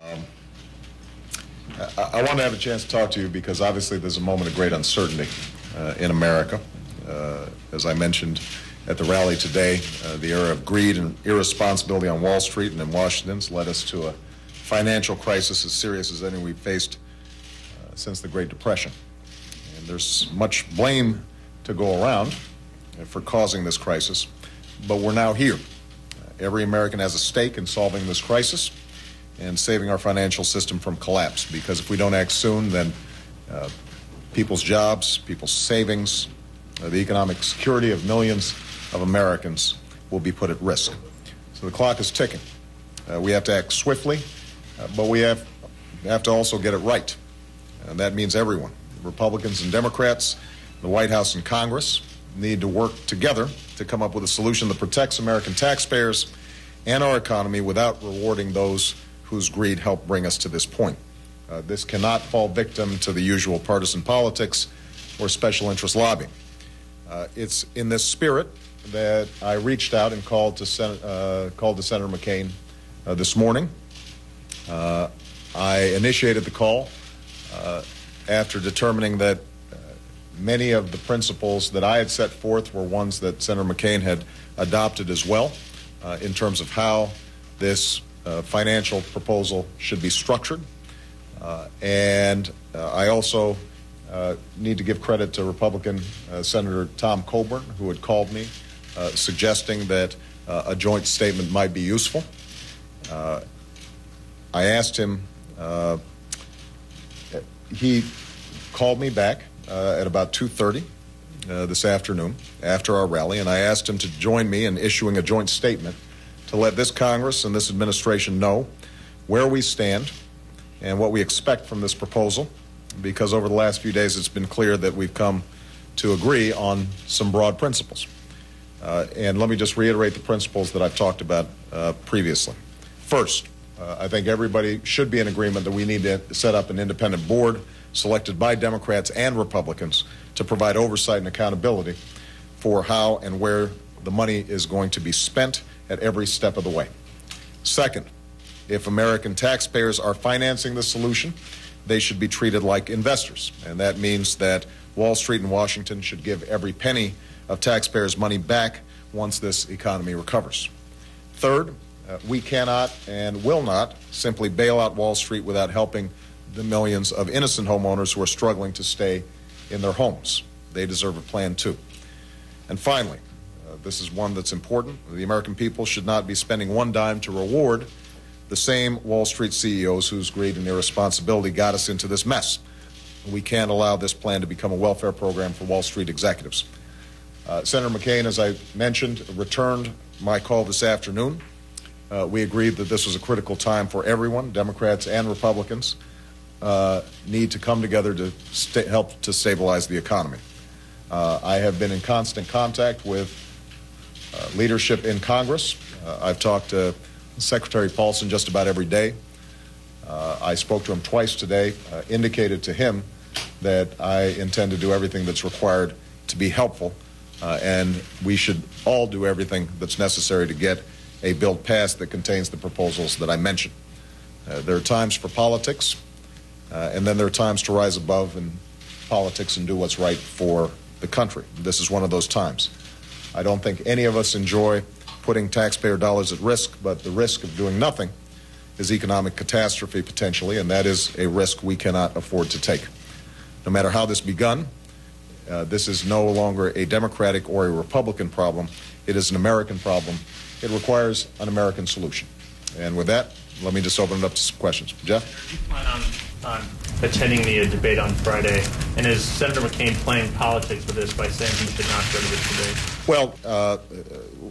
I want to have a chance to talk to you because obviously there's a moment of great uncertainty in America. As I mentioned at the rally today, the era of greed and irresponsibility on Wall Street and in Washington's led us to a financial crisis as serious as any we've faced since the Great Depression. And there's much blame to go around for causing this crisis, but we're now here. Every American has a stake in solving this crisis and saving our financial system from collapse, because if we don't act soon, then people's jobs, people's savings, the economic security of millions of Americans will be put at risk. So the clock is ticking. We have to act swiftly, but we have to also get it right. And that means everyone, Republicans and Democrats, the White House and Congress, need to work together to come up with a solution that protects American taxpayers and our economy without rewarding those whose greed helped bring us to this point. This cannot fall victim to the usual partisan politics or special interest lobbying. It's in this spirit that I reached out and called to Senator McCain this morning. I initiated the call after determining that many of the principles that I had set forth were ones that Senator McCain had adopted as well in terms of how this financial proposal should be structured. And I also need to give credit to Republican Senator Tom Coburn, who had called me suggesting that a joint statement might be useful. I asked him, he called me back at about 2:30 this afternoon after our rally, and I asked him to join me in issuing a joint statement to let this Congress and this administration know where we stand and what we expect from this proposal, because over the last few days it's been clear that we've come to agree on some broad principles. And let me just reiterate the principles that I've talked about previously. First, I think everybody should be in agreement that we need to set up an independent board selected by Democrats and Republicans to provide oversight and accountability for how and where the money is going to be spent at every step of the way. Second, if American taxpayers are financing the solution, they should be treated like investors. And that means that Wall Street and Washington should give every penny of taxpayers' money back once this economy recovers. Third, we cannot and will not simply bail out Wall Street without helping the millions of innocent homeowners who are struggling to stay in their homes. They deserve a plan too. And finally, this is one that's important. The American people should not be spending one dime to reward the same Wall Street CEOs whose greed and irresponsibility got us into this mess. We can't allow this plan to become a welfare program for Wall Street executives. Senator McCain, as I mentioned, returned my call this afternoon. We agreed that this was a critical time for everyone, Democrats and Republicans, need to come together to help to stabilize the economy. I have been in constant contact with leadership in Congress. I've talked to Secretary Paulson just about every day. I spoke to him twice today, indicated to him that I intend to do everything that's required to be helpful, and we should all do everything that's necessary to get a bill passed that contains the proposals that I mentioned. There are times for politics, and then there are times to rise above in politics and do what's right for the country. This is one of those times. I don't think any of us enjoy putting taxpayer dollars at risk, but the risk of doing nothing is economic catastrophe potentially, and that is a risk we cannot afford to take. No matter how this begun, this is no longer a Democratic or a Republican problem. It is an American problem. It requires an American solution. And with that, let me just open it up to some questions. Jeff? Do you plan on attending the debate on Friday? And is Senator McCain playing politics with this by saying he should not go to this debate? Well,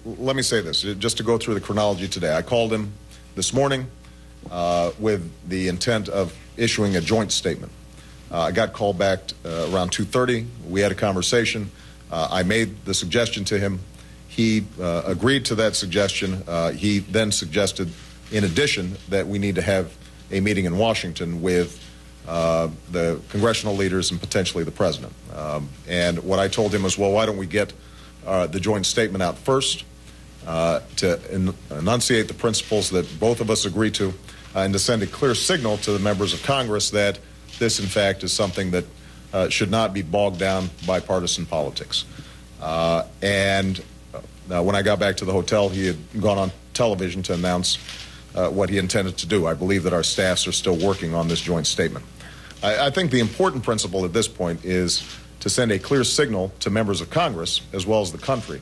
let me say this, just to go through the chronology today. I called him this morning with the intent of issuing a joint statement. I got called back around 2:30. We had a conversation. I made the suggestion to him. He agreed to that suggestion. He then suggested, in addition, that we need to have a meeting in Washington with the congressional leaders and potentially the president. And what I told him was, well, why don't we get the joint statement out first to enunciate the principles that both of us agree to, and to send a clear signal to the members of Congress that this, in fact, is something that should not be bogged down by partisan politics. And when I got back to the hotel, he had gone on television to announce what he intended to do. I believe that our staffs are still working on this joint statement. I think the important principle at this point is to send a clear signal to members of Congress, as well as the country,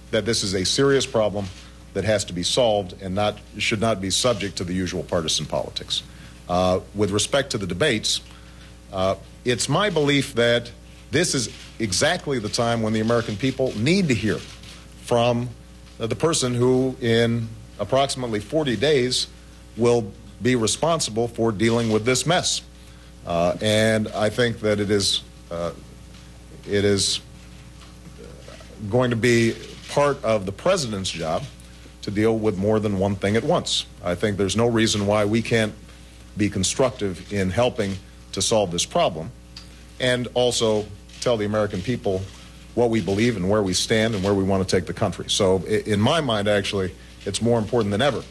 that this is a serious problem that has to be solved and should not be subject to the usual partisan politics. With respect to the debates, it's my belief that this is exactly the time when the American people need to hear from the person who, in approximately 40 days, will be responsible for dealing with this mess. And I think that it is going to be part of the president's job to deal with more than one thing at once. I think there's no reason why we can't be constructive in helping to solve this problem and also tell the American people what we believe and where we stand and where we want to take the country. So in my mind, actually, it's more important than ever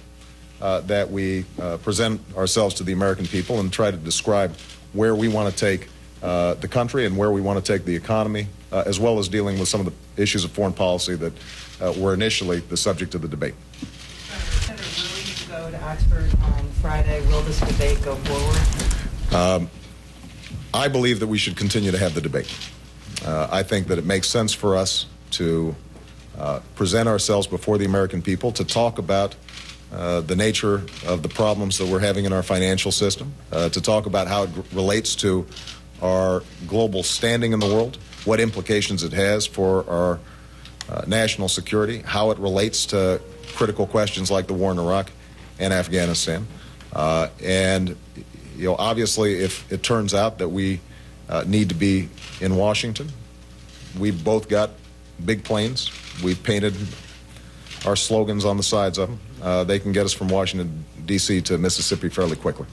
that we present ourselves to the American people and try to describe where we want to take the country and where we want to take the economy, as well as dealing with some of the issues of foreign policy that were initially the subject of the debate. Senator, will you go to Oxford on Friday? Will this debate go forward? I believe that we should continue to have the debate. I think that it makes sense for us to present ourselves before the American people to talk about the nature of the problems that we're having in our financial system, to talk about how it relates to our global standing in the world, what implications it has for our national security, how it relates to critical questions like the war in Iraq and Afghanistan. And, you know, obviously, if it turns out that we need to be in Washington, we've both got big planes. We've painted our slogans on the sides of them. They can get us from Washington, D.C. to Mississippi fairly quickly.